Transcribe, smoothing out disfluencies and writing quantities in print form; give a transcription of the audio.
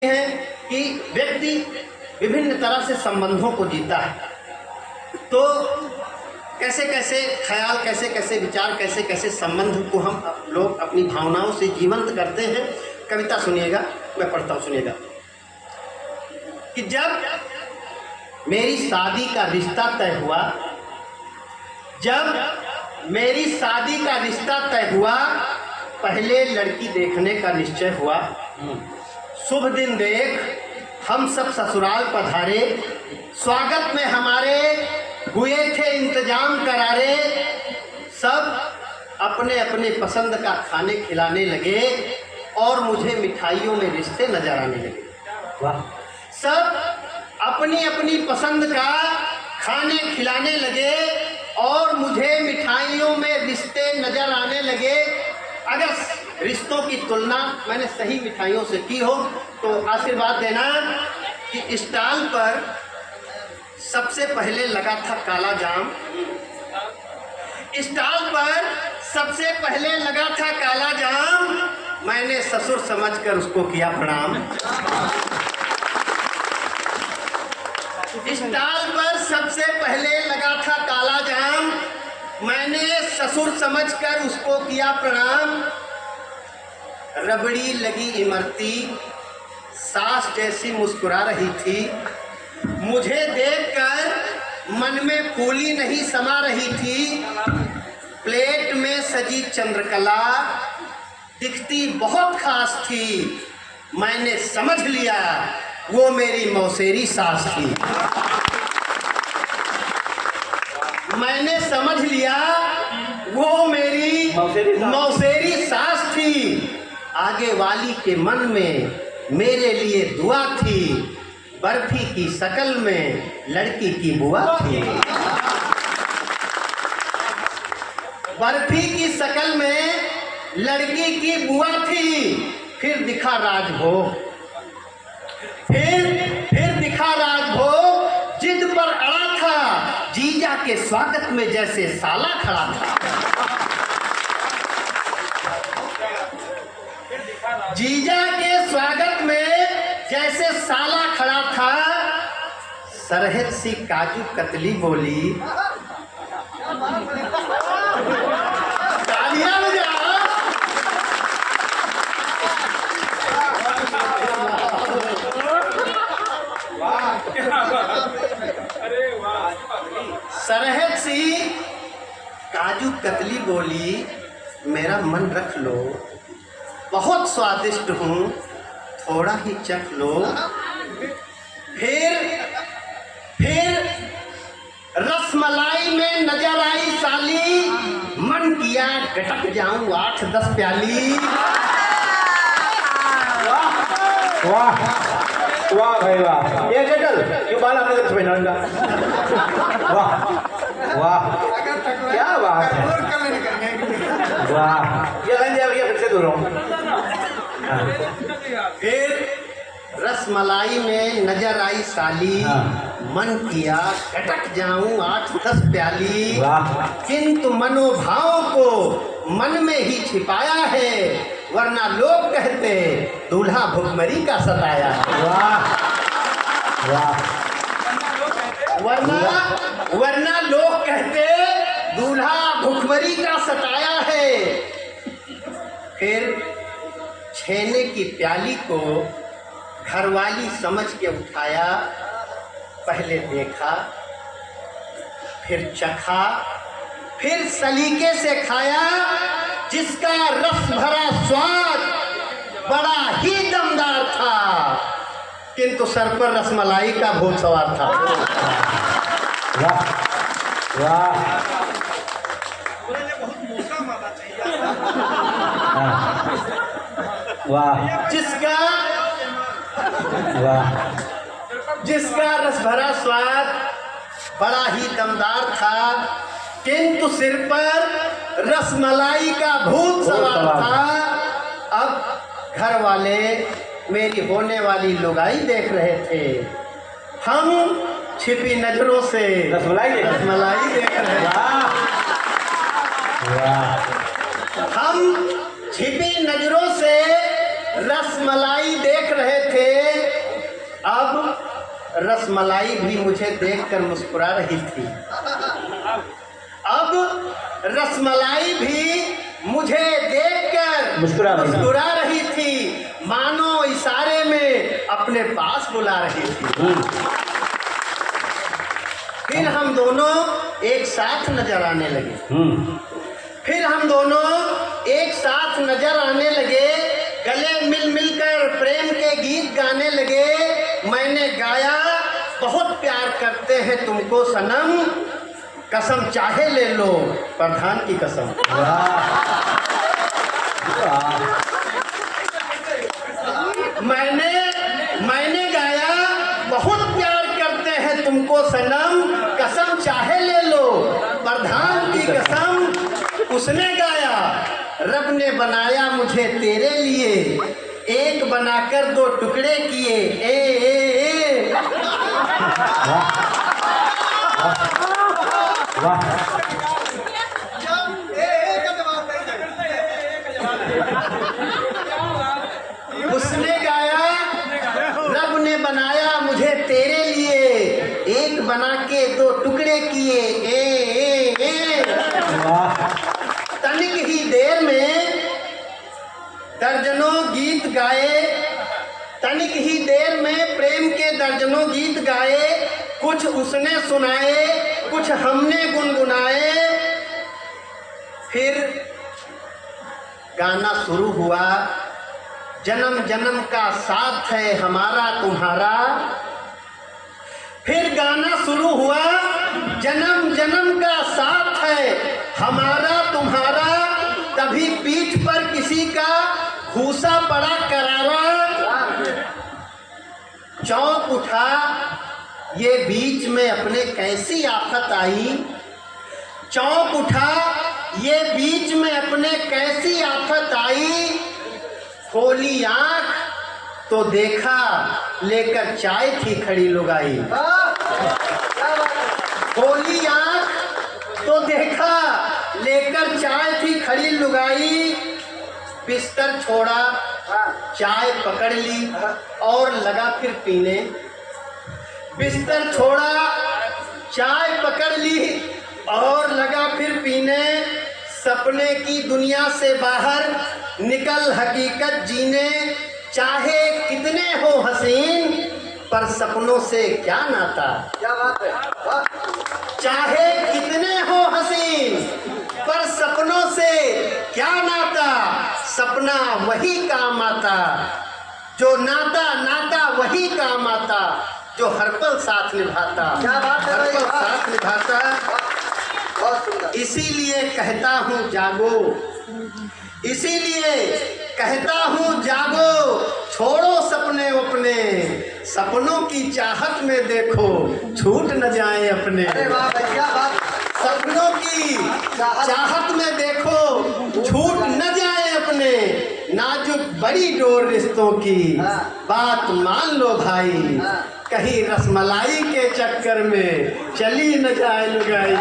है कि व्यक्ति विभिन्न तरह से संबंधों को जीता है, तो कैसे कैसे ख्याल, कैसे कैसे विचार, कैसे कैसे संबंध को हम लोग अपनी भावनाओं से जीवंत करते हैं। कविता सुनिएगा, मैं पढ़ता हूँ, सुनिएगा कि जब मेरी शादी का रिश्ता तय हुआ, जब मेरी शादी का रिश्ता तय हुआ, पहले लड़की देखने का निश्चय हुआ। शुभ दिन देख हम सब ससुराल पधारे, स्वागत में हमारे हुए थे इंतजाम करारे। सब अपने अपने पसंद का खाने खिलाने लगे और मुझे मिठाइयों में रिश्ते नजर आने लगे। वाह! सब अपनी अपनी पसंद का खाने खिलाने लगे और मुझे मिठाइयों में रिश्ते नजर आने लगे। अगर रिश्तों की तुलना मैंने सही मिठाइयों से की हो तो आशीर्वाद देना कि स्टॉल पर सबसे पहले लगा था काला जाम, स्टॉल पर सबसे पहले लगा था काला जाम, मैंने ससुर समझकर उसको किया प्रणाम। स्टॉल पर सबसे पहले लगा था काला जाम, मैंने ससुर समझकर उसको किया प्रणाम। रबड़ी लगी इमरती, सास जैसी मुस्कुरा रही थी, मुझे देखकर मन में फूली नहीं समा रही थी। प्लेट में सजी चंद्रकला दिखती बहुत खास थी, मैंने समझ लिया वो मेरी मौसेरी सास थी। मैंने समझ लिया वो मेरी मौसेरी सास थी। आगे वाली के मन में मेरे लिए दुआ थी, बर्फी की शक्ल में लड़की की बुआ थी। बर्फी की शक्ल में लड़की की बुआ थी। फिर दिखा राजभोग, फिर दिखा राजभोग, जिद पर अड़ा था, जीजा के स्वागत में जैसे साला खड़ा था। जीजा के स्वागत में जैसे साला खड़ा था। सरहद सी काजू कतली बोली, तालियां बजाओ। सरहद सी काजू कतली बोली, मेरा मन रख लो, बहुत स्वादिष्ट हूँ, थोड़ा ही चख लो। फिर रसमलाई में नजर आई साली, मन किया गटक जाऊं 8-10 प्याली। वाह वाह भाई वाह! ये जटल क्यों बाल आपने तरफ पहनाऊंगा? वाह वाह, क्या बात है! वाह, ये लाइन दिया फिर से दूर फिर रसमलाई में नजर आई साली, मन किया गटक जाऊं 8-10 प्याली। किंतु मनोभाव को मन में ही छिपाया है, वरना लोग कहते दूल्हा भुखमरी का सताया। वाह वाह! वरना लोग कहते दूल्हा भुखमरी का सताया है। फिर छेने की प्याली को घरवाली समझ के उठाया, पहले देखा, फिर चखा, फिर सलीके से खाया, जिसका रस भरा स्वाद बड़ा ही दमदार था, किंतु सर पर रसमलाई का भूत सवार था। वाह वाह! वाह जिसका रस भरा स्वाद बड़ा ही दमदार था, किंतु सिर पर रसमलाई का भूत सवार था। अब घर वाले मेरी होने वाली लुगाई देख रहे थे, हम छिपी नजरों से रसमलाई देख रहे थे। हम छिपी नजरों से रसमलाई देख रहे थे, अब रसमलाई भी मुझे देखकर मुस्कुरा रही थी। अब रसमलाई भी मुझे देखकर मुस्कुरा रही थी, मानो इशारे में अपने पास बुला रही थी। फिर हम दोनों एक साथ नजर आने लगे। फिर हम दोनों एक साथ नजर आने लगे, गले मिल मिलकर प्रेम के गीत गाने लगे। मैंने गाया, बहुत प्यार करते हैं तुमको सनम, कसम चाहे ले लो प्रधान की कसम। मैंने गाया, बहुत प्यार करते हैं तुमको सनम, कसम चाहे ले लो प्रधान की कसम। उसने गाया, रब ने बनाया मुझे तेरे लिए, एक बनाकर दो टुकड़े किए। ए उसने गाया, रब ने बनाया मुझे तेरे लिए, एक बना के दो टुकड़े किए। ए तनिक ही देर में दर्जनों गीत गाए, तनिक ही देर में प्रेम के दर्जनों गीत गाए। कुछ उसने सुनाए, कुछ हमने गुनगुनाए। फिर गाना शुरू हुआ, जन्म जन्म का साथ है हमारा तुम्हारा। फिर गाना शुरू हुआ, जन्म जन्म का साथ है हमारा तुम्हारा। तभी पीठ पर किसी का घूसा पड़ा करारा। चौंक उठा, ये बीच में अपने कैसी आफत आई। चौंक उठा, ये बीच में अपने कैसी आफत आई। खोली आंख तो देखा, लेकर चाय थी खड़ी लुगाई। खोली आंख तो देखा, लेकर चाय थी खड़ी लुगाई। बिस्तर छोड़ा, चाय पकड़ ली और लगा फिर पीने। बिस्तर छोड़ा, चाय पकड़ ली और लगा फिर पीने। सपने की दुनिया से बाहर निकल हकीकत जीने। चाहे कितने हो हसीन, पर सपनों से क्या नाता। क्या बात है। चाहे कितने हो हसीन, पर सपनों से क्या नाता। सपना वही काम आता, जो नाता वही काम आता, जो हर पल साथ निभाता। क्या बात है, हर पल साथ निभाता। बहुत सुंदर। इसीलिए कहता हूँ जागो, इसीलिए कहता हूँ जागो। छोड़ो सपने अपने, सपनों की चाहत में देखो, छूट न जाए अपने। अरे वाह भैया, सपनों की चाहत में देखो, छूट न जाए अपने। नाजुक बड़ी डोर रिश्तों की, बात मान लो भाई। कहीं रसमलाई के चक्कर में चली न जाए लुगाई।